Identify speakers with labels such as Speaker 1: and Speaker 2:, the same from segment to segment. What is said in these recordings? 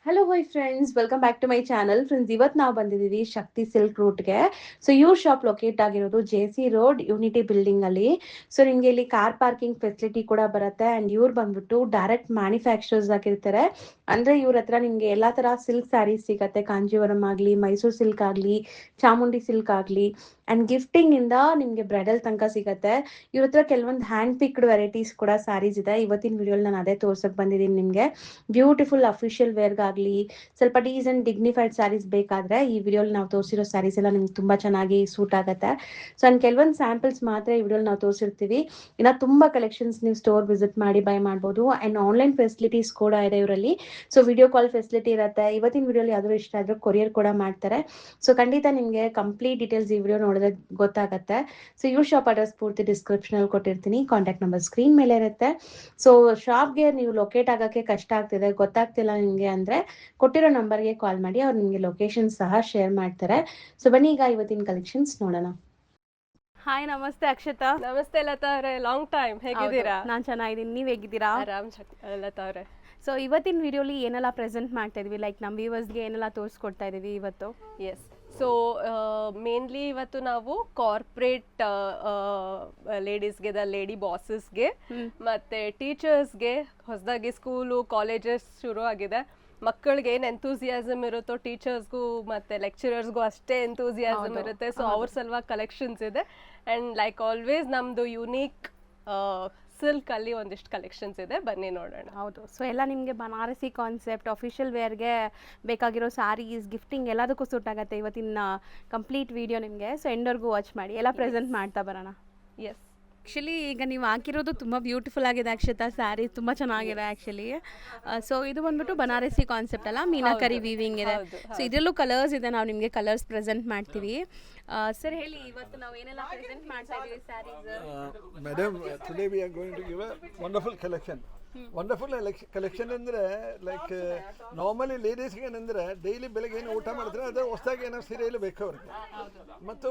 Speaker 1: Hello hi friends, welcome back to my channel. Friends, ಇವತ್ತು ನಾವು ಬಂದಿದ್ದೀವಿ ಶಕ್ತಿ ಸಿಲ್ಕ್ ರೂಟ್ಗೆ. ಸೊ ಇವ್ರ ಶಾಪ್ ಲೊಕೇಟ್ ಆಗಿರೋದು JC ರೋಡ್ ಯುನಿಟಿ ಬಿಲ್ಡಿಂಗ್ ಅಲ್ಲಿ. ಸೊ ನಿಮಗೆ ಇಲ್ಲಿ ಕಾರ್ ಪಾರ್ಕಿಂಗ್ ಫೆಸಿಲಿಟಿ ಕೂಡ ಬರುತ್ತೆ. ಅಂಡ್ ಇವ್ರು ಬಂದ್ಬಿಟ್ಟು ಡೈರೆಕ್ಟ್ ಮ್ಯಾನುಫ್ಯಾಕ್ಚರರ್ಸ್ ಆಗಿರ್ತಾರೆ. ಅಂದ್ರೆ ಇವ್ರ ಹತ್ರ ನಿಮ್ಗೆ ಎಲ್ಲಾ ತರ ಸಿಲ್ಕ್ ಸ್ಯಾರೀಸ್ ಸಿಗತ್ತೆ. ಕಾಂಜೀವರಂ ಆಗ್ಲಿ, ಮೈಸೂರು ಸಿಲ್ಕ್ ಆಗ್ಲಿ, ಚಾಮುಂಡಿ ಸಿಲ್ಕ್ ಆಗ್ಲಿ, ಅಂಡ್ ಗಿಫ್ಟಿಂಗ್ ಇಂದ ನಿಮ್ಗೆ ಬ್ರೈಡಲ್ ತನಕ ಸಿಗತ್ತೆ. ಇವ್ರ ಹತ್ರ ಕೆಲವೊಂದು ಹ್ಯಾಂಡ್ ಪಿಕ್ಡ್ ವೆರೈಟೀಸ್ ಕೂಡ ಸ್ಯಾರೀಸ್ ಇದೆ. ಇವತ್ತಿನ ವಿಡಿಯೋಲಿ ನಾನು ಅದೇ ತೋರ್ಸಕ್ ಬಂದಿದ್ದೀನಿ ನಿಮ್ಗೆ. ಬ್ಯೂಟಿಫುಲ್ ಅಫಿಷಿಯಲ್ ವೇರ್ಗಾಗ್ಲಿ, ಸ್ವಲ್ಪ ಡೀಸೆಂಟ್ ಡಿಗ್ನಿಫೈಡ್ ಸ್ಯಾರೀಸ್ ಬೇಕಾದ್ರೆ ಈ ವಿಡಿಯೋಲಿ ನಾವು ತೋರಿಸಿರೋ ಸ್ಯಾರೀಸ್ ಎಲ್ಲ ನಿಮ್ಗೆ ತುಂಬಾ ಚೆನ್ನಾಗಿ ಸೂಟ್ ಆಗುತ್ತೆ. ಸೊ ನಾನು ಕೆಲವೊಂದು ಸ್ಯಾಂಪಲ್ಸ್ ಮಾತ್ರ ಈ ವಿಡಿಯೋಲಿ ನಾವು ತೋರಿಸಿರ್ತೀವಿ. ಇನ್ನ ತುಂಬಾ ಕಲೆಕ್ಷನ್ಸ್ ನೀವು ಸ್ಟೋರ್ ವಿಸಿಟ್ ಮಾಡಿ ಬೈ ಮಾಡ್ಬೋದು. ಅಂಡ್ ಆನ್ಲೈನ್ ಫೆಸಿಲಿಟೀಸ್ ಕೂಡ ಇದೆ ಇವರಲ್ಲಿ. ಸೊ ವಿಡಿಯೋ ಕಾಲ್ ಫೆಸಿಲಿಟಿ ಇರುತ್ತೆ. ಇವತ್ತಿನ ವಿಡಿಯೋಲಿ ಯಾವ್ದಾದ್ರು ಇಷ್ಟ ಆದ್ರೂ ಕೊರಿಯರ್ ಕೂಡ ಮಾಡ್ತಾರೆ. ಸೊ ಖಂಡಿತ ನಿಮಗೆ ಕಂಪ್ಲೀಟ್ ಡೀಟೇಲ್ಸ್ ಈ ವಿಡಿಯೋ ನೋಡಿದ್ರೆ ಗೊತ್ತಾಗುತ್ತೆ. ಸೊ ಇವ್ರ ಶಾಪ್ ಅಡ್ರೆಸ್ ಪೂರ್ತಿ ಡಿಸ್ಕ್ರಿಪ್ಷನ್ ಅಲ್ಲಿ ಕೊಟ್ಟಿರ್ತೀನಿ. ಕಾಂಟ್ಯಾಕ್ಟ್ ನಂಬರ್ ಸ್ಕ್ರೀನ್ ಮೇಲೆ ಇರುತ್ತೆ. ಸೊ ಶಾಪ್ಗೆ ನೀವು ಲೊಕೇಟ್ ಆಗಕ್ಕೆ ಕಷ್ಟ ಆಗ್ತಿದೆ, ಗೊತ್ತಾಗ್ತಿಲ್ಲ ನಿಮಗೆ ಅಂದ್ರೆ ಕೊಟ್ಟಿರೋ ನಂಬರ್ಗೆ ಕಾಲ್ ಮಾಡಿ, ಅವ್ರು ನಿಮಗೆ ಲೊಕೇಶನ್ ಸಹ ಶೇರ್ ಮಾಡ್ತಾರೆ. ಸೊ ಬನ್ನಿ ಈಗ ಇವತ್ತಿನ ಕಲೆಕ್ಷನ್ಸ್ ನೋಡೋಣ.
Speaker 2: ಹಾಯ್, ನಮಸ್ತೆ ಅಕ್ಷತಾ.
Speaker 3: ನಮಸ್ತೆ ಲತಾ ಅವರೇ, ಲಾಂಗ್ ಟೈಮ್. ಹೇಗಿದ್ದೀರಾ?
Speaker 2: ನಾನು ಚೆನ್ನಾಗಿದ್ದೀನಿ, ನೀವು ಹೇಗಿದ್ದೀರಾ?
Speaker 3: ಆರಾಮ್ ಲತಾ ಅವರೇ.
Speaker 2: ಸೊ ಇವತ್ತಿನ ವಿಡಿಯೋಲಿ ಏನೆಲ್ಲ ಪ್ರೆಸೆಂಟ್ ಮಾಡ್ತಾ ಇದೀವಿ, ಲೈಕ್ ನಮ್ಮ ವ್ಯೂವರ್ಸ್ಗೆ ಏನೆಲ್ಲ ತೋರಿಸ್ಕೊಡ್ತಾ ಇದೀವಿ ಇವತ್ತು?
Speaker 3: ಎಸ್, ಸೊ ಮೇನ್ಲಿ ಇವತ್ತು ನಾವು ಕಾರ್ಪೊರೇಟ್ ಲೇಡೀಸ್ಗೆ, ಲೇಡಿ ಬಾಸಸ್ಗೆ ಮತ್ತು ಟೀಚರ್ಸ್ಗೆ, ಹೊಸದಾಗಿ ಸ್ಕೂಲು ಕಾಲೇಜಸ್ ಶುರು ಆಗಿದೆ. ಮಕ್ಕಳಿಗೆ ಏನು ಎಂತೂಸಿಯಾಸಮ್ ಇರುತ್ತೋ ಟೀಚರ್ಸ್ಗೂ ಮತ್ತು ಲೆಕ್ಚರರ್ಸ್ಗೂ ಅಷ್ಟೇ ಎಂತೂಸಿಯಾಸಮ್ ಇರುತ್ತೆ. ಸೊ ಅವ್ರ ಸಲುವಾಗಿ ಕಲೆಕ್ಷನ್ಸ್ ಇದೆ. ಆ್ಯಂಡ್ ಲೈಕ್ ಆಲ್ವೇಸ್ ನಮ್ಮದು ಯುನೀಕ್ ಸಿಲ್ಕ್ ಅಲ್ಲಿ ಒಂದಿಷ್ಟು ಕಲೆಕ್ಷನ್ಸ್ ಇದೆ, ಬನ್ನಿ ನೋಡೋಣ.
Speaker 2: ಹೌದು, ಸೊ ಎಲ್ಲ ನಿಮಗೆ ಬನಾರಸಿ ಕಾನ್ಸೆಪ್ಟ್, ಅಫಿಷಿಯಲ್ ವೇರ್ಗೆ ಬೇಕಾಗಿರೋ ಸ್ಯಾರೀಸ್, ಗಿಫ್ಟಿಂಗ್ ಎಲ್ಲದಕ್ಕೂ ಸೂಟ್ ಆಗುತ್ತೆ ಇವತ್ತಿನ ಕಂಪ್ಲೀಟ್ ವಿಡಿಯೋ ನಿಮಗೆ. ಸೊ ಎಂಡರ್ಗೂ ವಾಚ್ ಮಾಡಿ, ಎಲ್ಲ ಪ್ರೆಸೆಂಟ್ ಮಾಡ್ತಾ ಬರೋಣ.
Speaker 3: ಎಸ್,
Speaker 2: ಆ್ಯಕ್ಚುಲಿ ಈಗ ನೀವು ಹಾಕಿರೋದು ತುಂಬ ಬ್ಯೂಟಿಫುಲ್ ಆಗಿದೆ ಅಕ್ಷತಾ. ಸ್ಯಾರಿ ತುಂಬ ಚೆನ್ನಾಗಿದೆ ಆ್ಯಕ್ಚುಲಿ. ಸೊ ಇದು ಬಂದ್ಬಿಟ್ಟು ಬನಾರಸಿ ಕಾನ್ಸೆಪ್ಟ್ ಅಲ್ಲ, ಮೀನಾಕರಿ ವೀವಿಂಗ್ ಇದೆ. ಸೊ ಇದರಲ್ಲೂ ಕಲರ್ಸ್ ಇದೆ, ನಾವು ನಿಮಗೆ ಕಲರ್ಸ್ ಪ್ರೆಸೆಂಟ್ ಮಾಡ್ತೀವಿ. ಸರ್ ಹೇಳಿ, ಇವತ್ತು ನಾವು ಏನೆಲ್ಲ ಪ್ರೆಸೆಂಟ್ ಮಾಡ್ತಾ ಇದ್ದೀವಿ sarees?
Speaker 4: Madam, today we are going to give a wonderful collection. Wonderful collection ಅಂದರೆ ಲೈಕ್ ನಾರ್ಮಲಿ ಲೇಡೀಸ್ಗೆ ಏನಂದರೆ ಡೈಲಿ ಬೆಳಗ್ಗೆ ಏನು ಊಟ ಮಾಡಿದ್ರೆ ಅದು ಹೊಸದಾಗಿ ಏನೋ ಸೀರೆಯಲ್ಲಿ ಬೇಕು ಅವ್ರಿಗೆ. ಮತ್ತು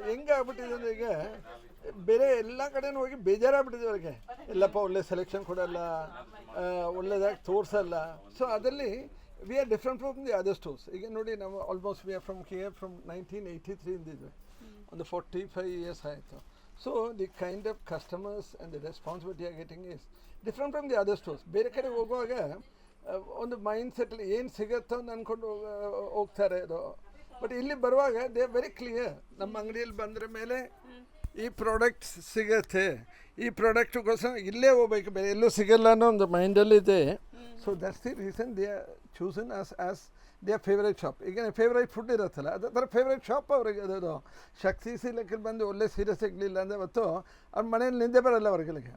Speaker 4: ಹೆಂಗೆ ಆಗ್ಬಿಟ್ಟಿದೆ ಅಂದರೆ ಈಗ ಬೇರೆ ಎಲ್ಲ ಕಡೆನೂ ಹೋಗಿ ಬೇಜಾರಾಗ್ಬಿಟ್ಟಿದೆ ಅವ್ರಿಗೆ. ಎಲ್ಲಪ್ಪ ಒಳ್ಳೆ ಸೆಲೆಕ್ಷನ್ ಕೊಡಲ್ಲ, ಒಳ್ಳೆದಾಗಿ ತೋರಿಸಲ್ಲ. ಸೊ ಅದರಲ್ಲಿ we are different from the other stores. ಈಗ ನೋಡಿ, ನಾವು almost we are from here from 1983 ಇಂದಿದ್ವಿ, ಒಂದು 45 years ಆಯಿತು. So the kind of customers and the responsibility are getting is different from the other stores. ಬೇರೆ ಕಡೆ ಹೋಗುವಾಗ ಒಂದು ಮೈಂಡ್ ಸೆಟ್ಟಲ್ಲಿ ಏನು ಸಿಗುತ್ತೋ ಅಂತ ಅಂದ್ಕೊಂಡು ಹೋಗ್ತಾರೆ ಅದು. ಬಟ್ ಇಲ್ಲಿ ಬರುವಾಗ ದೇ ಆರ್ ವೆರಿ ಕ್ಲಿಯರ್. ನಮ್ಮ ಅಂಗಡಿಯಲ್ಲಿ ಬಂದ್ರ ಮೇಲೆ ಈ ಪ್ರಾಡಕ್ಟ್ ಸಿಗತ್ತೆ, ಈ ಪ್ರಾಡಕ್ಟ್ಗೋಸ್ಕರ ಇಲ್ಲೇ ಹೋಗ್ಬೇಕು, ಬೇರೆ ಎಲ್ಲೂ ಸಿಗಲ್ಲ ಅನ್ನೋ ಒಂದು ಮೈಂಡಲ್ಲಿದೆ. So that's the reason they are chosen as they are favourite shop. ಈಗ ಫೇವ್ರೇಟ್ ಫುಡ್ ಇರುತ್ತಲ್ಲ, ಅದೇ ಥರ ಫೇವ್ರೇಟ್ ಶಾಪ್ ಅವ್ರಿಗೆ. ಅದು ಶಕ್ತಿ ಸಿಲಕ್ಕೆ ಬಂದು ಒಳ್ಳೆ ಸೀರೆ ಸಿಗಲಿಲ್ಲ ಅಂದರೆ ಅವತ್ತು ಅವ್ರ ಮನೇಲಿ ನಿಂದೆ ಬರಲ್ಲ ಅವ್ರಿಗೆ.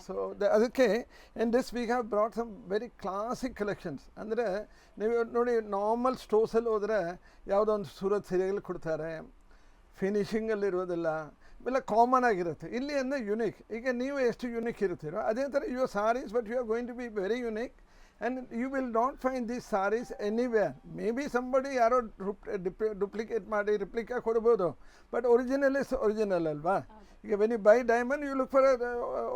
Speaker 4: ಸೊ ಅದಕ್ಕೆ and this we have brought some very classic collections. ಅಂದರೆ ನೀವು ನೋಡಿ, ನಾರ್ಮಲ್ ಸ್ಟೋರ್ಸಲ್ಲಿ ಹೋದರೆ ಯಾವುದೋ ಒಂದು ಸೂರತ್ ಸೀರೆಗಳು ಕೊಡ್ತಾರೆ, ಫಿನಿಷಿಂಗಲ್ಲಿರೋದಿಲ್ಲ, ಇವೆಲ್ಲ ಕಾಮನ್ ಆಗಿರುತ್ತೆ. ಇಲ್ಲಿ ಅಂದರೆ ಯುನೀಕ್. ಈಗ ನೀವು ಎಷ್ಟು ಯುನೀಕ್ ಇರ್ತೀರೋ ಅದೇ ಥರ your saris, but you are going to be very unique. And you will not find these saris anywhere. Maybe somebody ಯಾರೋ ಡುಪ್ಲಿಕೇಟ್ ಮಾಡಿ ರಿಪ್ಲಿಕಾ ಕೊಡ್ಬೋದು, ಬಟ್ ಒರಿಜಿನಲ್ ಇಸ್ ಒರಿಜಿನಲ್ ಅಲ್ವಾ. ಈಗ when you buy diamond you look for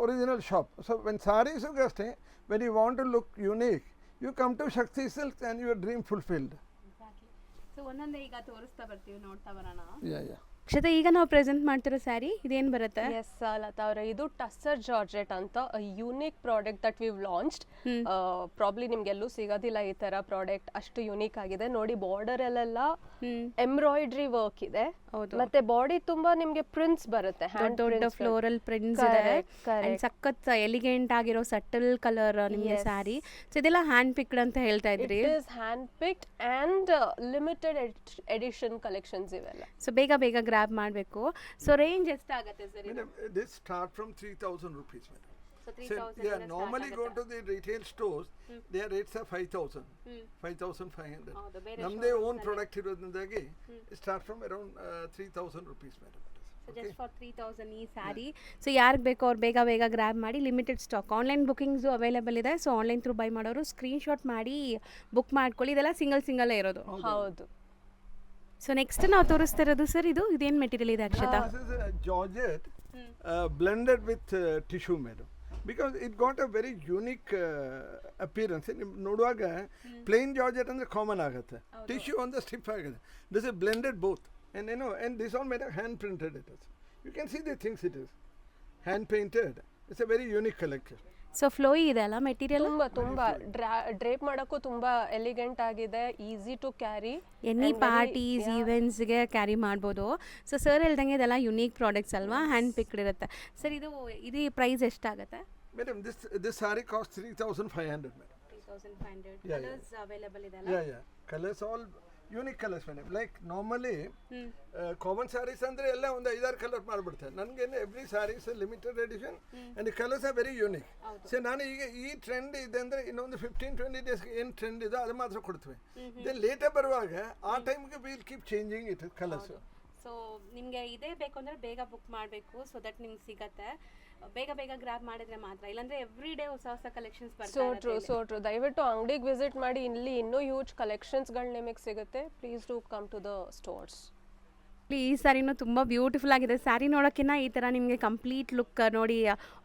Speaker 4: original shop. So when ಸಾರೀಸ್ಗೂ ಅಷ್ಟೇ, when you want to look unique you come to Shakti silk and your dream fulfilled.
Speaker 2: So ಒಂದೊಂದೇ ಈಗ ತೋರಿಸ್ತಾ ಬರ್ತೀವಿ, ನೋಡ್ತಾ ಬರೋಣ.
Speaker 4: ಯಾ
Speaker 2: ಅಕ್ಷತಾ, ಈಗ ನಾವು ಪ್ರೆಸೆಂಟ್ ಮಾಡ್ತಿರೋ ಸ್ಯಾರಿ ಇದೇನು ಬರುತ್ತೆ?
Speaker 3: ಎಸ್ ಲತಾ ಅವರೇ, ಇದು ಟಸ್ಸರ್ ಜಾರ್ಜೆಟ್ ಅಂತ unique product that we've launched. Probably ನಿಮ್ಗೆಲ್ಲೂ ಸಿಗೋದಿಲ್ಲ ಈ ತರ ಪ್ರಾಡಕ್ಟ್, ಅಷ್ಟು ಯುನೀಕ್ ಆಗಿದೆ. ನೋಡಿ, ಬಾರ್ಡರ್ ಅಲ್ಲೆಲ್ಲ ಎಂಬ್ರಾಯ್ಡ್ರಿ ವರ್ಕ್ ಇದೆ, ಮತ್ತೆ ಬಾಡಿ ತುಂಬಾ ನಿಮ್ಗೆ ಪ್ರಿಂಟ್ಸ್ ಬರುತ್ತೆ,
Speaker 2: ದೊಡ್ಡ ಫ್ಲೋರಲ್ ಪ್ರಿಂಟ್ಸ್ ಇದೆ, ಸಖತ್ ಎಲಿಗೆಂಟ್ ಆಗಿರೋ ಸಟಲ್ ಕಲರ್ ನಿಮಗೆ ಸ್ಯಾರಿ. ಸೊ ಇದೆಲ್ಲ ಹ್ಯಾಂಡ್ ಪಿಕ್ಡ್ ಅಂತ ಹೇಳ್ತಾ ಇದ್ರಿ?
Speaker 3: It is hand picked and limited edition collections ಇವೆಲ್ಲ.
Speaker 2: ಸೊ ಬೇಗ ಬೇಗ ಗ್ರಾಬ್ ಮಾಡಬೇಕು. ಸೊ ರೇಂಜ್ ಎಷ್ಟಾಗುತ್ತೆ sir?
Speaker 4: Madam, this start from 3,000 rupees, madam. So 3,000. Yeah, normally go to the retail stores, their rates are 5,000, 5,500. Namde own product irodindaagi start from around 3,000 rupees, madam.
Speaker 2: Just for 3,000 ಈ sari. So ಯಾರಿಗೆ ಬೇಕೋ ಅವ್ರು ಬೇಗ ಬೇಗ grab ಮಾಡಿ. Limited stock, online ಬುಕ್ಕಿಂಗ್ಸು available ಇದೆ. So online through by ಮಾಡೋರು screenshot ಮಾಡಿ ಬುಕ್ ಮಾಡ್ಕೊಳ್ಳಿ. ಇದೆಲ್ಲ ಸಿಂಗಲ್ ಇರೋದು.
Speaker 3: ಹೌದು.
Speaker 2: ಸೊ ನೆಕ್ಸ್ಟ್ ನಾವು ತೋರಿಸ್ತಾ ಇರೋದು ಸರ್, ಇದೇನು ಮೆಟೀರಿಯಲ್ ಇದೆ Akshata?
Speaker 4: This is a georgette blended with tissue, madam. Because it got a very unique appearance. ನೀವು ನೋಡುವಾಗ ಪ್ಲೇನ್ ಜಾರ್ಜೆಟ್ ಅಂದರೆ ಕಾಮನ್ ಆಗುತ್ತೆ, ಟಿಶ್ಯೂ ಒಂದು ಸ್ಟಿಫ್ ಆಗಿದೆ. This is blended both and and this all made hand printed it is. You can see the things it is hand painted. It's a very unique collection.
Speaker 2: So flowy ಇದೆ ಅಲ್ಲ material,
Speaker 3: ತುಂಬಾ drape ಮಾಡೋಕ್ಕೂ ತುಂಬಾ elegant ಆಗಿದೆ, easy to carry.
Speaker 2: Any parties ಈವೆಂಟ್ಸ್ಗೆ carry ಮಾಡ್ಬೋದು. So sir ಹೇಳ್ದಂಗೆ ಇದೆಲ್ಲ ಯುನೀಕ್ ಪ್ರಾಡಕ್ಟ್ಸ್ ಅಲ್ವಾ, ಹ್ಯಾಂಡ್ ಪಿಕ್ಡ್ ಇರುತ್ತೆ. ಸರ್ ಇದು ಪ್ರೈಸ್ ಎಷ್ಟಾಗುತ್ತೆ?
Speaker 4: Madam this sari cost 3,500 madam.
Speaker 2: 3,500.
Speaker 4: Yeah,
Speaker 2: colours available ಇದೆ
Speaker 4: yeah colours all unique colours madam. Like normally common sarees ಅಂದರೆ ಎಲ್ಲ ಒಂದು 5-6 ಕಲರ್ ಮಾಡಿಬಿಡ್ತಾರೆ. ನನಗೇನು every sarees limited edition and colours are very unique. So ನಾನು ಈಗ ಈ ಟ್ರೆಂಡ್ ಇದೆ ಅಂದರೆ ಇನ್ನೊಂದು 15-20 ಡೇಸ್ಗೆ ಏನು ಟ್ರೆಂಡ್ ಇದೆ ಅದು ಮಾತ್ರ ಕೊಡ್ತೀವಿ. ದೆನ್ ಲೇಟರ್ ಬರುವಾಗ ಆ ಟೈಮ್ಗೆ will keep changing it colours.
Speaker 2: So ನಿಮಗೆ ಇದೇ ಬೇಕು ಅಂದರೆ ಬೇಗ ಬುಕ್ ಮಾಡಬೇಕು, ಸೊ ದಟ್ ನಿಮ್ಗೆ ಸಿಗತ್ತೆ. ಬೇಗ ಗ್ರಾಬ್ ಮಾಡಿದ್ರೆ ಮಾತ್ರ, ಇಲ್ಲಾಂದ್ರೆ ಎವ್ರಿ ಡೇ ಹೊಸ ಕಲೆಕ್ಷನ್ಸ್ ಬರ್ತಾರೆ.
Speaker 3: So true. ದಯವಿಟ್ಟು ಅಂಗಡಿಗೆ ವಿಸಿಟ್ ಮಾಡಿ, ಇಲ್ಲಿ ಇನ್ನೂ ಹ್ಯೂಜ್ ಕಲೆಕ್ಷನ್ಸ್ಗಳು ನಿಮಗೆ ಸಿಗುತ್ತೆ. Please do come to the stores.
Speaker 2: ಈ ಸ್ಯಾರಿನೂ ತುಂಬ ಬ್ಯೂಟಿಫುಲ್ ಆಗಿದೆ. ಸ್ಯಾರಿ ನೋಡೋಕ್ಕಿಂತ ಈ ಥರ ನಿಮಗೆ ಕಂಪ್ಲೀಟ್ ಲುಕ್ ನೋಡಿ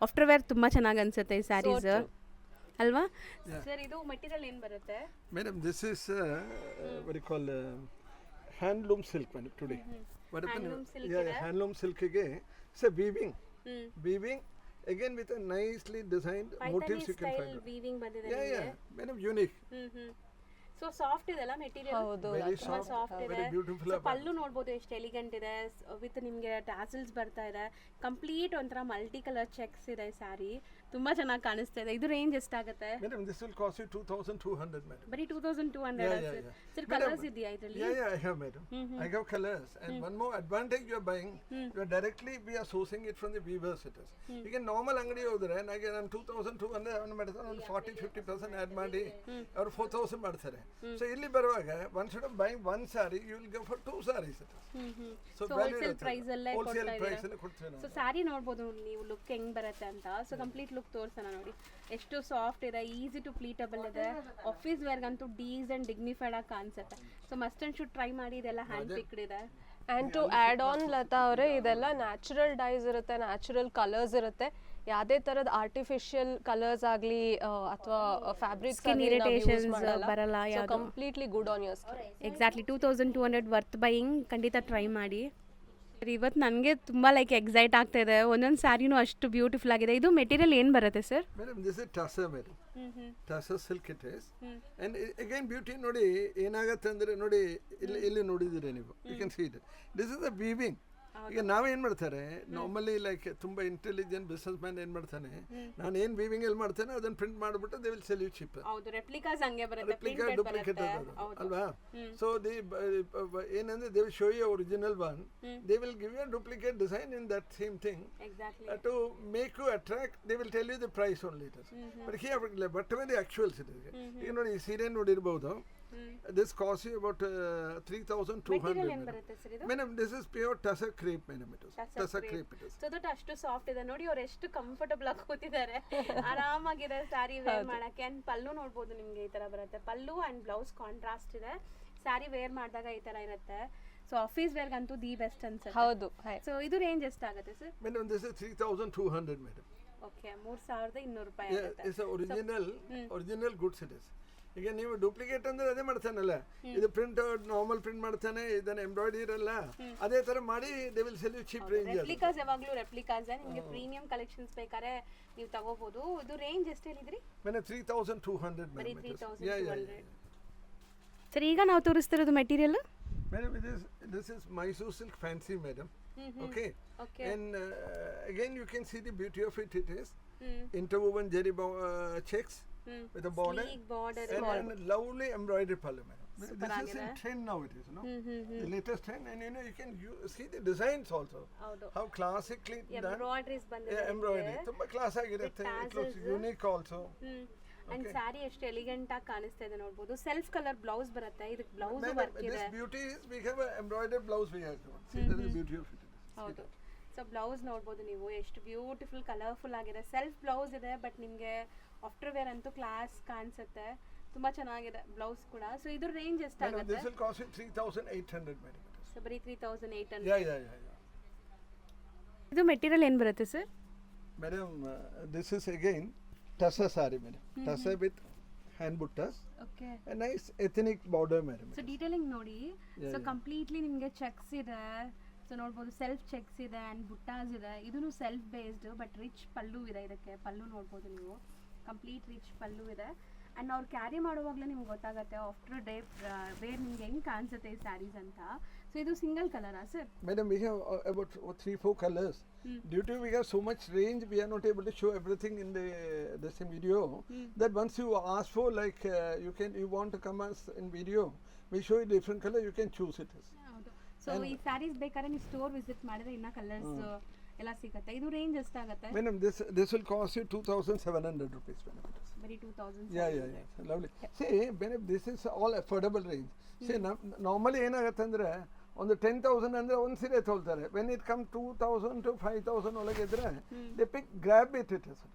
Speaker 2: ಆಫ್ಟರ್ ವೇರ್ ತುಂಬ ಚೆನ್ನಾಗಿ ಅನಿಸುತ್ತೆ ಈ ಸ್ಯಾರೀಸ್ ಅಲ್ವಾ ಸರ್? ಇದು ಮೆಟೀರಿಯಲ್ ಏನು ಬರುತ್ತೆ
Speaker 4: madam? This is what you call handloom silk madam today. What handloom silk ಗೆ it's a weaving again with a nicely designed motifs you can find.
Speaker 2: Weaving ಬಂದಿದೆ.
Speaker 4: Yeah madam, unique.
Speaker 2: So soft ಇದೆಲ್ಲ material,
Speaker 3: ಹೌದು,
Speaker 2: ತುಂಬಾ soft ಇದೆ.
Speaker 4: very beautiful.
Speaker 2: ಪಲ್ಲು ನೋಡ್ಬೋದು ಎಷ್ಟು elegant ಇದೆ, with ನಿಮಗೆ ಟ್ಯಾಸಲ್ಸ್ ಬರ್ತಾ ಇದೆ. ಕಂಪ್ಲೀಟ್ ಒಂಥರ ಮಲ್ಟಿ ಕಲರ್ ಚೆಕ್ಸ್ ಇದೆ ಸ್ಯಾರಿ, ತುಂಬಾ ಚೆನ್ನಾಗಿ ಕಾಣಿಸ್ತಾ ಇದೆ. ಇದು ರೇಂಜ್ ಎಷ್ಟಾಗುತ್ತೆ
Speaker 4: madam? This will cost you 2,200 madam.
Speaker 2: ಬರೀ 2,200. ಸರ್ ಕಲರ್ಸ್ ಇದೆಯಾ ಇದರಲ್ಲಿ?
Speaker 4: Yeah, I have madam. I have colors and one more advantage you are buying, you are directly we are sourcing it from the weavers it is. ಈಗ normal ಅಂಗಡಿ ಹೋದ್ರೆ ನನಗೆ ನಾನು 2,200 ಅವನು ಮಾಡ್ತಾರೆ, ಒಂದು 40-50% ಆ್ಯಡ್ ಮಾಡಿ ಅವರು 4,000 ಮಾಡ್ತಾರೆ. ಸೊ ಇಲ್ಲಿ ಬರುವಾಗ one side of buying one sari you will go for 2 sarees it is.
Speaker 2: So wholesale price ಅಲ್ಲೇ
Speaker 4: ಹೋಲ್ಸೇಲ್ ಪ್ರೈಸ್ ಅಲ್ಲಿ ಕೊಡ್ತೀವಿ ನಾವು.
Speaker 2: ಸೊ ಸ್ಯಾರಿ ನೋಡ್ಬೋದು ನೀವು ಲುಕ್ ಹೆಂಗ್ ಬರುತ್ತೆ ಅಂತ. ಸೊ ಕಂಪ್ಲೀಟ್ ಲುಕ್ ತೋರ್ಸೋಣ ನೋಡಿ, ಎಷ್ಟು ಸಾಫ್ಟ್ ಇದೆ, ಈಸಿ ಟು ಪ್ಲೀಟಬಲ್ ಇದೆ. ಆಫೀಸ್ ವೇರ್ಗಂತೂ ಡೀಸೆಂಟ್ ಡಿಗ್ನಿಫೈಡ್ ಆಗಿ ಕಾಣಿಸುತ್ತೆ. So must and should try ಮಾಡಿ, ಇದೆಲ್ಲ ಹ್ಯಾಂಡ್ ಪಿಕ್ಡ್ ಇದೆ.
Speaker 3: And to add on Lata ಅವರೇ, ಇದೆಲ್ಲ ನ್ಯಾಚುರಲ್ ಡೈಸ್ ಇರುತ್ತೆ, ನ್ಯಾಚುರಲ್ ಕಲರ್ಸ್ ಇರುತ್ತೆ. ಯಾವುದೇ ಥರದ ಆರ್ಟಿಫಿಷಿಯಲ್ ಕಲರ್ಸ್ ಆಗಲಿ ಅಥವಾ ಫ್ಯಾಬ್ರಿಕ್ಸ್
Speaker 2: ಬರಲ್ಲ,
Speaker 3: completely good on your skin.
Speaker 2: Exactly 2,200 worth buying, ಖಂಡಿತ ಟ್ರೈ ಮಾಡಿ. ಇವತ್ತು ನನಗೆ ತುಂಬ ಲೈಕ್ ಎಕ್ಸೈಟ್ ಆಗ್ತಾ ಇದೆ. ಒಂದೊಂದು ಸ್ಯಾರಿನೂ ಅಷ್ಟು ಬ್ಯೂಟಿಫುಲ್ ಆಗಿದೆ. ಇದು ಮೆಟೀರಿಯಲ್ ಏನು ಬರುತ್ತೆ sir?
Speaker 4: Madam this is tussar madam. Tussar silk it is. And again beauty ನೋಡಿ ಏನಾಗುತ್ತೆ ಅಂದರೆ ನೋಡಿ ಇಲ್ಲಿ ನೋಡಿದ್ದೀರಿ ನೀವು, you can see it. This is a weaving. ಈಗ ನಾವೇನು ಮಾಡ್ತಾರೆ ನಾರ್ಮಲಿ ಲೈಕ್ ತುಂಬ ಇಂಟೆಲಿಜೆಂಟ್ ಬಿಸ್ನೆಸ್ ಮ್ಯಾನ್ ಏನು ಮಾಡ್ತಾನೆ, ನಾನು ಏನು ವೀವಿಂಗ್ ಅಲ್ಲಿ ಮಾಡ್ತೇನೆ ಅದನ್ನು ಪ್ರಿಂಟ್ ಮಾಡಿಬಿಟ್ಟು they will sell you cheap. Replica duplicate ಅಲ್ವಾ? ಸೊ ದಿ ಏನಂದ್ರೆ they will show you original one, they will give you duplicate design in that same thing to make you attract. They will tell you the price only it is. But here but very actuals it is. ಈಗ ನೋಡಿ ಈ ಸೀರೆ ನೋಡಿರ್ಬೋದು. This costs you about 3,200. Madam, this is pure tussar crepe, madam. It is tussar crepe. It is.
Speaker 2: So that ಅಷ್ಟು soft ಇದೆ ನೋಡಿ. ಅವ್ರು ಎಷ್ಟು ಕಂಫರ್ಟಬಲ್ ಆಗಿ ಕೂತಿದ್ದಾರೆ, ಆರಾಮಾಗಿದೆ ಸ್ಯಾರಿ ವೇರ್ ಮಾಡಕ್ಕೆ. ಅಂಡ್ ಪಲ್ಲು ನೋಡ್ಬೋದು ನಿಮ್ಗೆ ಈ ತರ ಬರುತ್ತೆ. ಪಲ್ಲು ಅಂಡ್ ಬ್ಲೌಸ್ ಕಾಂಟ್ರಾಸ್ಟ್ ಇದೆ. ಸ್ಯಾರಿ ವೇರ್ ಮಾಡಿದಾಗ ಈ ತರ ಇರುತ್ತೆ. ಸೊ ಆಫೀಸ್ ವೇರ್ಗಂತೂ ದಿ ಬೆಸ್ಟ್ ಅನ್ಸುತ್ತೆ.
Speaker 3: ಹೌದು.
Speaker 2: ಸೊ ಇದು ರೇಂಜ್ ಎಷ್ಟಾಗುತ್ತೆ sir?
Speaker 4: Madam, this is 3,200, madam.
Speaker 2: Okay, 3,200 ರೂಪಾಯಿ ಆಗುತ್ತೆ.
Speaker 4: It's original goods it is. ಈಗ ನೀವು ಡೂಪ್ಲಿಕೇಟ್ ಅಂದ್ರೆ ಅದೇ ಮಾಡ್ತಾನಲ್ಲ, ಇದು ಪ್ರಿಂಟ್ ನಾರ್ಮಲ್ ಪ್ರಿಂಟ್ ಮಾಡ್ತಾನೆ, ಇದನ್ನ ಎಂಬ್ರಾಯ್ಡರಿ ಇರಲ್ಲ, ಅದೇ ತರ ಮಾಡಿ they will sell you cheap range.
Speaker 2: Replicas ಯಾವಾಗಲೂ ರೆಪ್ಲಿಕಾಸ್, ನಿಮಗೆ ಪ್ರೀಮಿಯಂ ಕಲೆಕ್ಷನ್ಸ್ ಬೇಕಾದ್ರೆ ನೀವು ತಗೋಬಹುದು. ಇದು ರೇಂಜ್ ಎಷ್ಟು ಹೇಳಿದ್ರಿ?
Speaker 4: ಮೇಡಮ್ 3,200
Speaker 2: ಬರೀ
Speaker 4: ಮೇಡಮ್.
Speaker 2: 3,200. ಸರ್ ಈಗ ನಾವು ತೋರಿಸ್ತಿರೋದು material
Speaker 4: madam this is Mysore silk fancy madam. Okay. And again you can see the beauty of it. It is interwoven zari checks with a border and lovely embroidered pallu madam. This is in trend now it is, no? The latest trend, and you can see the designs also. How classically done.
Speaker 2: Embroideries ಬಂದಿದೆ.
Speaker 4: Embroidery ತುಂಬಾ class ಆಗಿರುತ್ತೆ. It looks unique also.
Speaker 2: And sari ಎಷ್ಟು elegant ಆಗಿ ಕಾಣಿಸ್ತಾ ಇದೆ ನೋಡಬಹುದು. Self colour blouse ಬರುತ್ತೆ, ಇದಕ್ಕೆ ಬ್ಲೌಸ್ ವರ್ಕ್ ಇದೆ.
Speaker 4: This beauty is we have an embroidered blouse we have. See that is the beauty of it.
Speaker 2: ಹೌದು. ಸೊ ಬ್ಲೌಸ್ ನೋಡ್ಬೋದು ನೀವು, ಎಷ್ಟು ಬ್ಯೂಟಿಫುಲ್ ಕಲರ್ಫುಲ್ ಆಗಿದೆ. ಸೆಲ್ಫ್ ಬ್ಲೌಸ್ ಇದೆ, ಬಟ್ ನಿಮಗೆ ಆಫ್ಟರ್ ವೇರ್ ಅಂತೂ ಕ್ಲಾಸ್ ಕಾಣಿಸುತ್ತೆ. ತುಂಬಾ ಚೆನ್ನಾಗಿದೆ ಬ್ಲೌಸ್ ಕೂಡ. ಸೊ ಇದ್ರ ರೇಂಜ್ ಎಷ್ಟಾಗುತ್ತೆ?
Speaker 4: This will cost you 3,800 madam.
Speaker 2: So ಬರೀ 3,800.
Speaker 4: Yeah.
Speaker 2: ಇದು ಮೆಟೀರಿಯಲ್ ಏನು ಬರುತ್ತೆ sir?
Speaker 4: Madam, this is again Tassa saree, madam. Tassa with hand buttas.
Speaker 2: Okay
Speaker 4: A nice ethnic border, madam.
Speaker 2: So detailing ನೋಡಿ
Speaker 4: Yeah,
Speaker 2: so
Speaker 4: yeah.
Speaker 2: Completely ನಿಮಗೆ cheques ಇದೆ so ನೋಡ್ಬೋದು self cheques ಇದೆ and ಬುಟ್ಟಾಸ್ ಇದೆ ಇದೂ self based but rich pallu ಇದೆ ಇದಕ್ಕೆ ಪಲ್ಲು ನೋಡ್ಬೋದು ನೀವು ಕಂಪ್ಲೀಟ್ ರಿಚ್ ಪಲ್ಲು ಇದೆ ಆ್ಯಂಡ್ ಅವ್ರು ಕ್ಯಾರಿ ಮಾಡುವಾಗಲೇ ನಿಮ್ಗೆ ಗೊತ್ತಾಗುತ್ತೆ ಆಫ್ಟರ್ ಡೇ ವೇರ್ ನಿಮ್ಗೆ ಹೆಂಗೆ ಕಾಣಿಸುತ್ತೆ ಈ ಸ್ಯಾರೀಸ್ ಅಂತ ಸೊ ಇದು ಸಿಂಗಲ್ ಕಲರಾ sir
Speaker 4: Madam, we have about 3-4 colors. Due to we have so much range, we are not able to show everything in the same video. That once you ask for, like you want to come as in video, we show you different color. You can choose it.
Speaker 2: ಹೌದು so ಈ ಸ್ಯಾರೀಸ್ ಬೇಕಾದ್ರೆ ನೀವು store visit ಮಾಡಿದ್ರೆ ಇನ್ನೂ colours ಎಲ್ಲ ಸಿಗುತ್ತೆ ಇದು range ಎಷ್ಟಾಗುತ್ತೆ
Speaker 4: Madam, this will cost you 2,700 rupees, madam.
Speaker 2: ಬರೀ 2000
Speaker 4: Yeah. Lovely. See, madam, this is all affordable range. See, normally ಏನಾಗುತ್ತೆ ಅಂದ್ರೆ ಒಂದು 10,000 ಅಂದ್ರೆ ಒಂದು ಸೀರೆ ತೊಳ್ತಾರೆ. When it comes 2,000 to 5,000 ಒಳಗಿದ್ರೆ they grab it.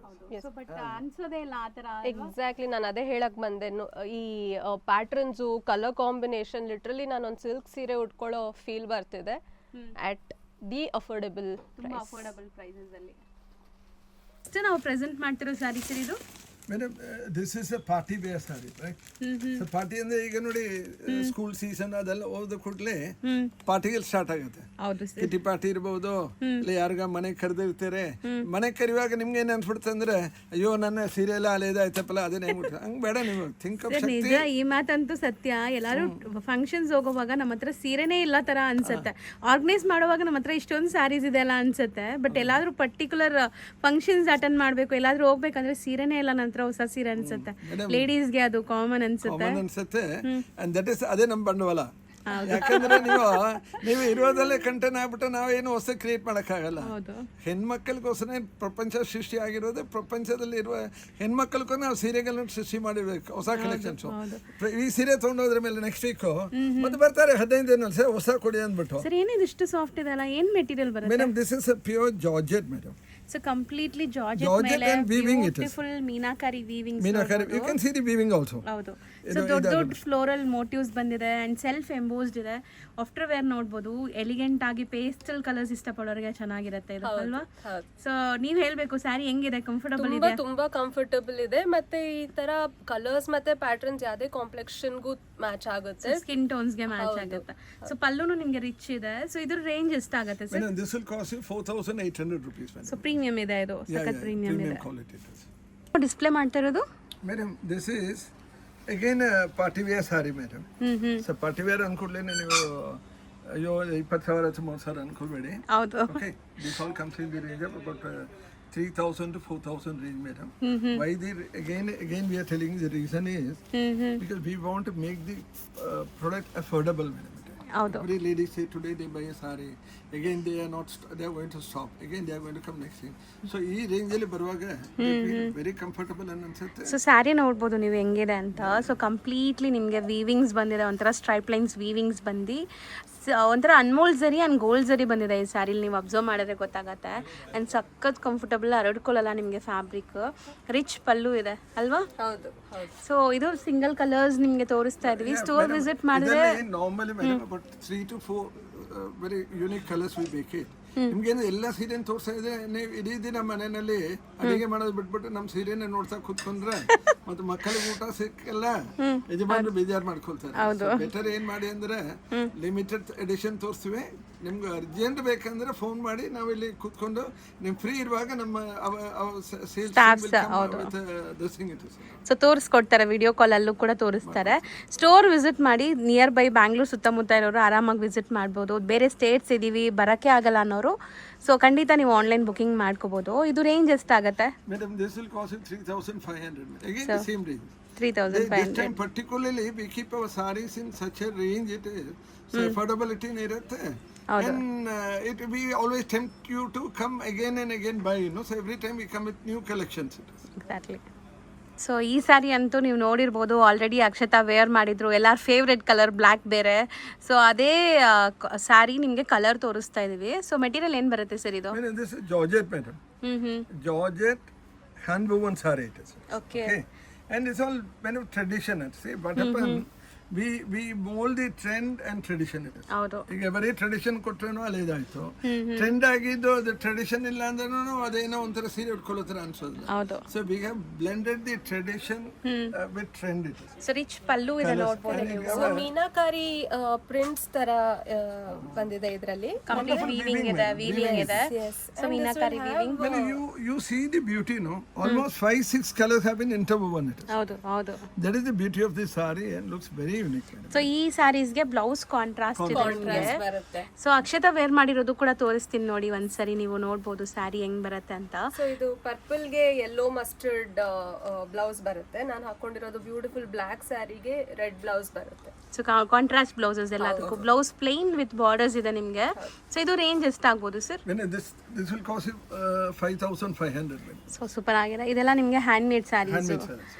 Speaker 2: So but ಅನ್ಸೋದೇ ಇಲ್ಲ ಆ ಥರ
Speaker 3: ಎಕ್ಸಾಕ್ಟ್ಲಿ ನಾನು ಅದೇ ಹೇಳಕ್ ಬಂದೆ ಈ ಪ್ಯಾಟರ್ನ್ಸು ಕಲರ್ ಕಾಂಬಿನೇಷನ್ ಲಿಟ್ರಲಿ ನಾನು ಒಂದು ಸಿಲ್ಕ್ ಸೀರೆ ಉಟ್ಕೊಳ್ಳೋ ಫೀಲ್ ಬರ್ತಿದೆ ಅಟ್ ದಿ ಅಫೋರ್ಡೆಬಲ್
Speaker 2: ತುಂಬ ಅಫೋರ್ಡಬಲ್ ಪ್ರೈಸಸಲ್ಲಿ ಅಷ್ಟೇ ನಾವು ಪ್ರೆಸೆಂಟ್ ಮಾಡ್ತಿರೋ ಸ್ಯಾರಿ ಸರ್ ಇದು
Speaker 4: Madam, this is a party wear saree, right? So party ಅಂದ್ರೆ ಈಗ ನೋಡಿ ಸ್ಕೂಲ್ ಸೀಸನ್ ಅದೆಲ್ಲ ಹೋದ ಕೂಡಲೇ ಪಾರ್ಟಿಗಳು ಸ್ಟಾರ್ಟ್ ಆಗುತ್ತೆ.
Speaker 2: ಹೌದು
Speaker 4: ಕಿಟಿ ಪಾರ್ಟಿ ಇರ್ಬೋದು, ಇಲ್ಲ ಯಾರಿಗ ಮನೆ ಕರೆದಿರ್ತಾರೆ. ಮನೆ ಕರೆಯುವಾಗ ನಿಮ್ಗೆ ಏನ್ ಅನ್ಸ್ಬಿಡುತ್ತೆ ಅಂದ್ರೆ ಅಯ್ಯೋ ನನ್ನ ಸೀರೆ ಎಲ್ಲ ಹಳೇದಾಯ್ತಪ್ಪಲ್ಲ ಅದೇನೇ ಹಂಗ್ ಬೇಡ. ನೀವು ಥಿಂಕ್ ಆಫ್ ಶಕ್ತಿ.
Speaker 2: ನಿಜ ಈ ಮಾತಂತೂ ಸತ್ಯ. ಎಲ್ಲಾರು ಫಂಕ್ಷನ್ಸ್ ಹೋಗುವಾಗ ನಮ್ಮ ಹತ್ರ ಸೀರೆನೇ ಇಲ್ಲ ತರ ಅನ್ಸುತ್ತೆ. ಆರ್ಗನೈಸ್ ಮಾಡುವಾಗ ನಮ್ಮ ಹತ್ರ ಇಷ್ಟೊಂದು ಸ್ಯಾರೀಸ್ ಇದೆ ಅಲ್ಲ ಅನ್ಸುತ್ತೆ. ಬಟ್ ಎಲ್ಲಾದ್ರೂ ಪರ್ಟಿಕ್ಯುಲರ್ ಫಂಕ್ಷನ್ಸ್ ಅಟೆಂಡ್ ಮಾಡ್ಬೇಕು, ಎಲ್ಲಾದ್ರೂ ಹೋಗ್ಬೇಕಂದ್ರೆ ಸೀರೆನೇ ಇಲ್ಲ ನನ್ನ ಹತ್ರ ಹೊಸ ಸೀರೆ ಅನ್ಸುತ್ತೆ. ಲೇಡೀಸ್ಗೆ ಅದು ಕಾಮನ್ ಅನ್ಸುತ್ತೆ.
Speaker 4: ಅಂಡ್ ದಟ್ ಇಸ್ ಅದೇ ನಮ್ಮ ಬಂಡವಾಳ. ಯಾಕಂದ್ರೆ ನೀವು ಇರೋದಲ್ಲೇ ಕಂಟೆಂಟ್ ಆಗ್ಬಿಟ್ಟು ನಾವೇನು ಹೊಸ ಕ್ರಿಯೇಟ್ ಮಾಡೋಕ್ಕಾಗಲ್ಲ. ಹೆಣ್ಮಕ್ಳಿಗೋಸ್ಕರ ಪ್ರಪಂಚ ಸೃಷ್ಟಿ ಆಗಿರೋದು. ಪ್ರಪಂಚದಲ್ಲಿ ಇರುವ ಹೆಣ್ಮಕ್ಳಿಗೂ ನಾವು ಸೀರೆಗಳನ್ನ ಸೃಷ್ಟಿ ಮಾಡಿರ್ಬೇಕು, ಹೊಸ ಕಲೆಕ್ಷನ್ಸ್. ಈ ಸೀರೆ ತೊಗೊಂಡೋದ್ರ ಮೇಲೆ ನೆಕ್ಸ್ಟ್ ವೀಕ್ ಮತ್ತೆ ಬರ್ತಾರೆ 15 ದಿನ ಹೊಸ ಕೊಡಿ ಅಂದ್ಬಿಟ್ಟು.
Speaker 2: ಸರ್ ಏನಿದು ಇಷ್ಟು ಸಾಫ್ಟ್ ಇದೆ ಅಲ್ಲ, ಏನ್ ಮೆಟೀರಿಯಲ್ ಬರುತ್ತೆ?
Speaker 4: Madam, this is a pure georgette madam.
Speaker 2: So completely Georgette ಮೇಲೆ
Speaker 4: and weaving it is.
Speaker 2: beautiful meenakari weavings.
Speaker 4: Meenakari, you can see the weaving also.
Speaker 2: ಹೌದು. ಸೊ ದೊಡ್ಡ ಫ್ಲೋರಲ್ ಮೋಟಿವ್ಸ್ ಬಂದಿದೆ ಅಂಡ್ ಸೆಲ್ಫ್ ಎಂಬೋಸ್ಡ್ ಇದೆ. After wear ನೋಡ್ಬೋದು elegant ಆಗಿ pastel colours ಇಷ್ಟಪಡೋರಿಗೆ ಚೆನ್ನಾಗಿರುತ್ತೆ ಇದು ಅಲ್ವಾ? ಸೊ ನೀವ್ ಹೇಳ್ಬೇಕು ಸ್ಯಾರಿ ಹೆಂಗಿದೆ, ಕಂಫರ್ಟಬಲ್ ಇದೆ?
Speaker 3: ತುಂಬಾ ಕಂಫರ್ಟಬಲ್ ಇದೆ. ಮತ್ತೆ ಈ ತರ ಕಲರ್ಸ್ ಮತ್ತೆ ಪ್ಯಾಟರ್ನ್ಸ್ ಯಾವ್ದೇ ಕಾಂಪ್ಲೆಕ್ಷನ್ಗೂ ಮ್ಯಾಚ್ ಆಗುತ್ತೆ,
Speaker 2: ಸ್ಕಿನ್ ಟೋನ್ಸ್ಗೆ ಮ್ಯಾಚ್ ಆಗುತ್ತೆ. ಸೊ ಪಲ್ಲುನು ನಿಮ್ಗೆ ರಿಚ್ ಇದೆ. ಸೊ ಇದ್ರ ರೇಂಜ್ ಎಷ್ಟಾಗುತ್ತೆ sir?
Speaker 4: This will cost you 4,800 rupees.
Speaker 2: So premium ಇದೆ ಇದು, ಸಖತ್ ಪ್ರೀಮಿಯಂ ಇದೆ.
Speaker 4: Quality it is.
Speaker 2: ಡಿಸ್ಪ್ಲೇ ಮಾಡ್ತಾ ಇರೋದು
Speaker 4: Madam, this is again a party wear saree, madam. So party wear ಅನ್ಕೊಡ್ಲೇ ನೀವು ಅಯ್ಯೋ 20,000 30,000 ಅನ್ಕೊಳ್ಬೇಡಿ.
Speaker 2: ಹೌದು.
Speaker 4: Okay, this all comes in the range of about 3,000 to 4,000 range, madam. Why again we are telling the reason is because we want to make the product affordable, madam.
Speaker 2: ಹೌದು.
Speaker 4: Every lady say today they buy a saree, again they are not they are going to stop, again they are going to come next thing. So ಈ range ಅಲ್ಲಿ ಬರುವಾಗ very comfortable ಅನ್ಸುತ್ತೆ.
Speaker 2: So sari ನೋಡ್ಬೋದು ನೀವು ಹೆಂಗಿದೆ ಅಂತ. So completely ನಿಮಗೆ weavings ಬಂದಿದೆ, ಒಂಥರ ಸ್ಟ್ರೈಪ್ ಲೈನ್ಸ್ ವೀವಿಂಗ್ಸ್ ಬಂದು ಒಂಥರ ಅನ್ಮೋಲ್ ಜರಿ ಆ್ಯಂಡ್ ಗೋಲ್ಡ್ ಜರಿ ಬಂದಿದೆ ಈ ಸ್ಯಾರಿಲಿ. ನೀವು ಅಬ್ಸರ್ವ್ ಮಾಡಿದ್ರೆ ಗೊತ್ತಾಗತ್ತೆ. ಆ್ಯಂಡ್ ಸಖತ್ ಕಂಫರ್ಟಬಲ್, ಹರಡ್ಕೊಳ್ಳಲ್ಲ ನಿಮಗೆ ಫ್ಯಾಬ್ರಿಕ್. ರಿಚ್ ಪಲ್ಲು ಇದೆ ಅಲ್ವಾ?
Speaker 3: ಹೌದು.
Speaker 2: ಸೊ ಇದು ಸಿಂಗಲ್ ಕಲರ್ಸ್ ನಿಮಗೆ ತೋರಿಸ್ತಾ ಇದೀವಿ. ಸ್ಟೋರ್ ವಿಸಿಟ್ ಮಾಡಿದ್ರೆ
Speaker 4: normally madam about 3 to 4 very unique colours we bake it. ನಿಮ್ಗೆ ಎಲ್ಲ ಸೀರೆನ ತೋರಿಸ್ತಾ ಇದ್ರೆ ನೀವು ಇಡೀ ದಿನ ಮನೆಯಲ್ಲಿ ಅಡಿಗೆ ಮಾಡೋದು ಬಿಟ್ಬಿಟ್ಟು ನಮ್ಮ ಸೀರೆನ ನೋಡ್ತಾ ಕೂತ್ಕೊಂಡ್ರೆ ಮತ್ತೆ ಮಕ್ಕಳಿಗೆ ಊಟ ಸಿಕ್ಕಲ್ಲ, ಯಜಮಾನ್ರು ಬೇಜಾರು ಮಾಡ್ಕೊಳ್ತಾರೆ. ಬೆಟರ್ ಏನ್ ಮಾಡಿ ಅಂದ್ರೆ ಲಿಮಿಟೆಡ್ ಎಡಿಷನ್ ತೋರಿಸ್ತೀವಿ. ನಿಮ್ಗೆ ಅರ್ಜೆಂಟ್ ಬೇಕಂದ್ರೆ ಫೋನ್ ಮಾಡಿ ನಾವು ಇಲ್ಲಿ ಕೂತ್ಕೊಂಡು ನಿಮ್ ಫ್ರೀ ಇರುವಾಗ ನಮ್ಮ
Speaker 2: ಸೊ ತೋರಿಸ್ಕೊಡ್ತಾರೆ, ವಿಡಿಯೋ ಕಾಲ್ ಅಲ್ಲೂ ಕೂಡ ತೋರಿಸ್ತಾರೆ. ಸ್ಟೋರ್ ವಿಸಿಟ್ ಮಾಡಿ, ನಿಯರ್ ಬೈ ಬ್ಯಾಂಗ್ಳೂರ್ ಸುತ್ತಮುತ್ತ ಇರೋರು ಆರಾಮಾಗಿ ವಿಸಿಟ್ ಮಾಡ್ಬೋದು. ಬೇರೆ ಸ್ಟೇಟ್ಸ್ ಇದೀವಿ ಬರೋಕ್ಕೆ ಆಗಲ್ಲ ಅನ್ನೋರು ಸೊ ಖಂಡಿತ ನೀವು ಆನ್ಲೈನ್ ಬುಕಿಂಗ್ ಮಾಡ್ಕೋಬಹುದು. ಇದು ರೇಂಜ್ ಎಷ್ಟಾಗುತ್ತೆ?
Speaker 4: Madam, this will cost you 3,500. Again the same range.
Speaker 2: 3,500.
Speaker 4: This time particularly we keep our sarees in such a range it is. So affordability ಇರುತ್ತೆ. And we always tempt you to come again and again buy, you know. So every time we come with new collections.
Speaker 2: Exactly. So ಈ ಸ್ಯಾರಿ ಅಂತೂ ನೀವು ನೋಡಿರ್ಬೋದು, already Akshata wear ಮಾಡಿದ್ರು. ಎಲ್ಲರ favourite colour black ಬೇರೆ. So ಅದೇ ಸ್ಯಾರಿ ನಿಮಗೆ ಕಲರ್ ತೋರಿಸ್ತಾ ಇದೀವಿ. ಸೊ ಮೆಟೀರಿಯಲ್ ಏನು ಬರುತ್ತೆ ಸರ್ ಇದು?
Speaker 4: This is Georgette, madam. Georgette hand woven saree it is.
Speaker 2: Okay.
Speaker 4: And it's all kind of traditional. See what happened, we mold the trend and tradition it is.
Speaker 2: ಹೌದು
Speaker 4: ಈಗ ಬರೀ tradition ಕೊಟ್ರೇನು ಅಲ್ಲಿ ಇದಾಯ್ತು, trend ಆಗಿದ್ದು ಅದು tradition ಇಲ್ಲ ಅಂದ್ರೂ ಅದೇನೋ ಒಂಥರ ಸೀರೆ ಉಟ್ಕೊಳ್ಳೋ ಥರ ಅನ್ಸೋದಿಲ್ಲ.
Speaker 2: ಹೌದು.
Speaker 4: So we have blended the tradition with trend it is.
Speaker 2: So rich pallu ಇದೆ ನೋಡ್ಬೋದು ನೀವು.
Speaker 3: ಸೊ ಮೀನಾಕಾರಿ ಪ್ರಿಂಟ್ಸ್ ತರ ಬಂದಿದೆ ಇದರಲ್ಲಿ.
Speaker 2: ಕಂಪ್ಲೀಟ್ ವೀವಿಂಗ್ ಇದೆ, ವೀವಿಂಗ್ ಇದೆ. So meenakari weaving.
Speaker 4: You see the beauty, no? Almost 5-6 colors have been interwoven it is.
Speaker 2: ಹೌದು ಹೌದು.
Speaker 4: That is the beauty of this saree and looks very unique.
Speaker 2: So ಈ ಸ್ಯಾರೀಸ್ಗೆ blouse contrast ಇದೆ ನಿಮಗೆ.
Speaker 3: ಬರುತ್ತೆ.
Speaker 2: So Akshata wear ಮಾಡಿರೋದು ಕೂಡ ತೋರಿಸ್ತೀನಿ ನೋಡಿ ಒಂದ್ಸರಿ, ನೀವು ನೋಡ್ಬೋದು ಸ್ಯಾರಿ ಹೆಂಗ್ ಬರುತ್ತೆ ಅಂತ.
Speaker 3: ಸೊ ಇದು ಪರ್ಪಲ್ ಗೆ ಯೆಲ್ಲೋ ಮಸ್ಟರ್ಡ್ ಬ್ಲೌಸ್ ಬರುತ್ತೆ. ನಾನು ಹಾಕೊಂಡಿರೋದು ಬ್ಯೂಟಿಫುಲ್ ಬ್ಲಾಕ್ ಸ್ಯಾರಿಗೆ ರೆಡ್ ಬ್ಲೌಸ್ ಬರುತ್ತೆ.
Speaker 2: ಸೊ ಕಾಂಟ್ರಾಸ್ಟ್ ಬ್ಲೌಸಸ್ ಎಲ್ಲ ಅದಕ್ಕೂ. ಬ್ಲೌಸ್ ಪ್ಲೇನ್ ವಿತ್ ಬಾರ್ಡರ್ಸ್ ಇದೆ ನಿಮಗೆ. ಸೊ ಇದು ರೇಂಜ್ ಎಷ್ಟಾಗ್ಬೋದು sir?
Speaker 4: When this will cost you 5,500.
Speaker 2: So super ಆಗಿದೆ. ಇದೆಲ್ಲ ನಿಮಗೆ hand made saris.
Speaker 4: Handmade sarees.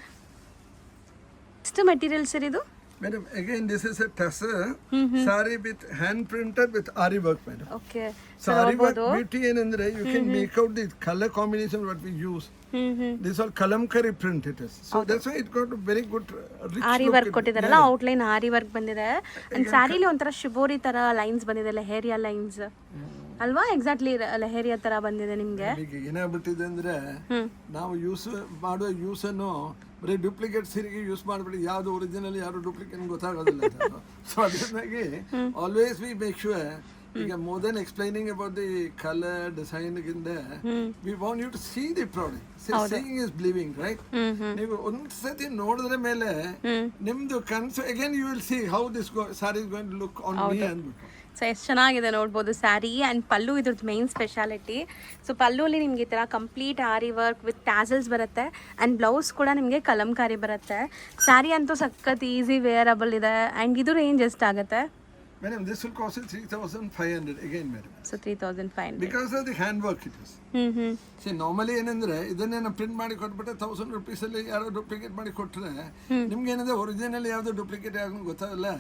Speaker 2: ಎಷ್ಟು ಮೆಟೀರಿಯಲ್ ಸರ್ ಇದು?
Speaker 4: Madam, again this is a tussar saree with hand printed with ari work, madam.
Speaker 2: Okay.
Speaker 4: So ari work beauty ಏನಂದ್ರೆ you can make out the color combination what we use. This all kalamkari print it is. So that's why it got a very good rich
Speaker 2: aari
Speaker 4: look.
Speaker 2: Work ಕೊಟ್ಟಿದ್ದಾರಲ್ಲ, outline aari work ಬಂದಿದೆ. And ಸ್ಯಾರಿಲಿ ಒಂಥರ shibori ತರ lines ಬಂದಿದೆ, leheriya lines ಅಲ್ವಾ? Exactly leheriya ತರ ಬಂದಿದೆ ನಿಮ್ಗೆ.
Speaker 4: ಈಗ ಏನಾಗ್ಬಿಟ್ಟಿದೆ ಅಂದ್ರೆ ನಾವು ಯೂಸ್ ಮಾಡುವ ಯೂಸ್ ಅನ್ನು ಬರೀ ಡೂಪ್ಲಿಕೇಟ್ ಸೀರೆಗೆ ಯೂಸ್ ಮಾಡ್ಬಿಟ್ಟು ಯಾವ್ದು ಒರಿಜಿನಲ್ ಯಾರು ಡೂಪ್ಲಿಕೇಟ್ ಗೊತ್ತಾಗೋದಿಲ್ಲ. ಸೊ ಅದರಿಂದಾಗಿ ಆಲ್ವೇಸ್ ವಿ ಮೇಕ್ ಶೂರ್, ಈಗ more than explaining about the colour design ಗಿಂತ we want you to see the product. Seeing is believing, right? ನೀವು ಒಂದ್ಸತಿ ನೋಡಿದ್ರೆ ಮೇಲೆ ನಿಮ್ದು ಕನ್ಸು again you will see how this sari is going to look on me ಅಂದ್ಬಿಟ್ಟು.
Speaker 2: So ಎಷ್ಟು ಚೆನ್ನಾಗಿದೆ ನೋಡ್ಬೋದು ಸ್ಯಾರಿ. ಆ್ಯಂಡ್ ಪಲ್ಲು ಇದ್ರದ್ದು ಮೇನ್ ಸ್ಪೆಷಾಲಿಟಿ. ಸೊ ಪಲ್ಲುಲಿ ನಿಮ್ಗೆ ಈ ಥರ complete aari work with tassels ಬರುತ್ತೆ. ಆ್ಯಂಡ್ ಬ್ಲೌಸ್ ಕೂಡ ನಿಮಗೆ ಕಲಂಕಾರಿ ಬರುತ್ತೆ. ಸ್ಯಾರಿ ಅಂತೂ ಸಖತ್ ಈಸಿ ವೇರಬಲ್ ಇದೆ. ಆ್ಯಂಡ್ ಇದು ರೇಂಜ್ ಎಷ್ಟಾಗುತ್ತೆ?
Speaker 4: Madam, this will cost you 3,500 again, madam.
Speaker 2: So 3,500.
Speaker 4: Because of the handwork it is. See, normally ಏನಂದ್ರೆ ಇದನ್ನೇನು ಪ್ರಿಂಟ್ ಮಾಡಿ ಕೊಟ್ಬಿಟ್ಟೆ 1,000 rupees ಅಲ್ಲಿ ಯಾರೋ ಡೂಪ್ಲಿಕೇಟ್ ಮಾಡಿ ಕೊಟ್ಟರೆ ನಿಮ್ಗೆ ಏನಂದ್ರೆ ಒರಿಜಿನಲ್ ಯಾವ್ದು ಡೂಪ್ಲಿಕೇಟ್ ಯಾವ್ದು ಗೊತ್ತಾಗಲ್ಲ.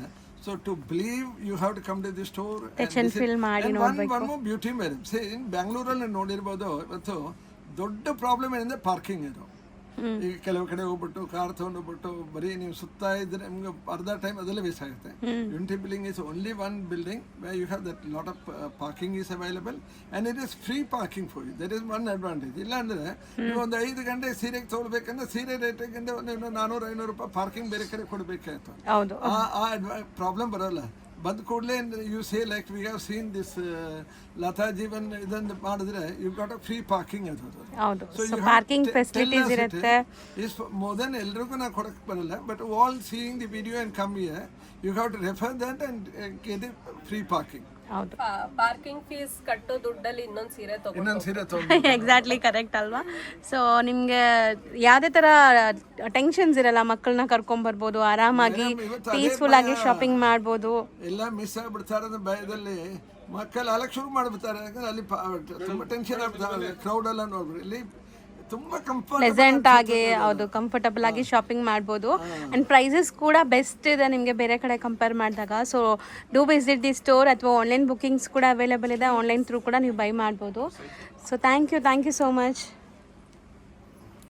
Speaker 4: So to believe you have to come to the store
Speaker 2: and feel ಮಾಡಿ ನೋಡ್ಬೇಕು.
Speaker 4: one more beauty, madam. See, in Bangalore ಅಲ್ಲಿ ನೋಡಿರ್ಬೋದು ಇವತ್ತು ದೊಡ್ಡ ಪ್ರಾಬ್ಲಮ್ ಏನಂದ್ರೆ ಪಾರ್ಕಿಂಗ್ ಇದು. ಈಗ ಕೆಲವು ಕಡೆ ಹೋಗ್ಬಿಟ್ಟು ಕಾರ್ ತಗೊಂಡೋಗ್ಬಿಟ್ಟು ಬರೀ ನೀವು ಸುತ್ತಾ ಇದ್ರೆ ನಿಮ್ಗೆ ಅರ್ಧ ಟೈಮ್ ಅದಲ್ಲೇ ವೇಸ್ಟ್ ಆಗುತ್ತೆ. Unity building is only one building where you have that lot of parking is available and it is free parking for you. That is one advantage. ಇಲ್ಲ ಅಂದರೆ ನೀವು ಒಂದು 5 ಗಂಟೆ ಸೀರೆಗೆ ತೊಗೊಳ್ಬೇಕಂದ್ರೆ ಸೀರೆ ರೇಟಿಗಿಂತ ಒಂದು 400-500 ರೂಪಾಯಿ ಪಾರ್ಕಿಂಗ್ ಬೇರೆ ಕಡೆ ಕೊಡಬೇಕಾಯ್ತು.
Speaker 2: ಹೌದು.
Speaker 4: ಆ ಪ್ರಾಬ್ಲಮ್ ಬರೋಲ್ಲ. ಬಂದ ಕೂಡಲೇ you say like we have seen this Lata Jeevan ಇದನ್ನು ಮಾಡಿದ್ರೆ you got a free parking ಅದು.
Speaker 2: ಹೌದು. ಸೊ ಪಾರ್ಕಿಂಗ್ ಫೆಸಿಲಿಟೀಸ್ ಇರುತ್ತೆ.
Speaker 4: ಇಸ್ ಮೋರ್ ದೆನ್ ಎಲ್ರಿಗೂ ನಾವು ಕೊಡಕ್ಕೆ ಬರಲ್ಲ, but all seeing the video and come here you have to refer that and get the free parking.
Speaker 2: ಹೌದು.
Speaker 3: ಪಾರ್ಕಿಂಗ್ ಫೀಸ್ ಕಟ್ಟೋ ದುಡ್ಡಲ್ಲಿ ಇನ್ನೊಂದು ಸೀರೆ
Speaker 2: ಎಕ್ಸಾಕ್ಟ್ಲಿ ಕರೆಕ್ಟ್ ಅಲ್ವಾ? ಸೊ ನಿಮಗೆ ಯಾವುದೇ ಥರ ಟೆನ್ಷನ್ಸ್ ಇರಲ್ಲ. ಮಕ್ಕಳನ್ನ ಕರ್ಕೊಂಬರ್ಬೋದು, ಆರಾಮಾಗಿ ಪೀಸ್ಫುಲ್ ಆಗಿ ಶಾಪಿಂಗ್ ಮಾಡ್ಬೋದು.
Speaker 4: ಎಲ್ಲ ಮಿಸ್ ಆಗಿಬಿಡ್ತಾರೆ ಭಯದಲ್ಲಿ ಮಕ್ಕಳು ಅಲಕ್ ಶುರು ಮಾಡಿಬಿಡ್ತಾರೆ. ಯಾಕಂದ್ರೆ ಅಲ್ಲಿ ತುಂಬ ಟೆನ್ಷನ್ ಆಗ್ಬಿಡ್ತಾರೆ, ಕ್ರೌಡ್ ಎಲ್ಲ ನೋಡ್ಬಿಡಿ. ಇಲ್ಲಿ ತುಂಬಾ
Speaker 2: ಪ್ಲೆಸೆಂಟ್ ಆಗಿ, ಹೌದು, ಕಂಫರ್ಟಬಲ್ ಆಗಿ ಶಾಪಿಂಗ್ ಮಾಡ್ಬೋದು. ಆ್ಯಂಡ್ ಪ್ರೈಸಸ್ ಕೂಡ ಬೆಸ್ಟ್ ಇದೆ ನಿಮಗೆ ಬೇರೆ ಕಡೆ ಕಂಪೇರ್ ಮಾಡಿದಾಗ. So do visit the store, ಅಥವಾ ಆನ್ಲೈನ್ ಬುಕಿಂಗ್ಸ್ ಕೂಡ ಅವೈಲೇಬಲ್ ಇದೆ. ಆನ್ಲೈನ್ ಥ್ರೂ ಕೂಡ ನೀವು ಬೈ ಮಾಡ್ಬೋದು. So thank you so much.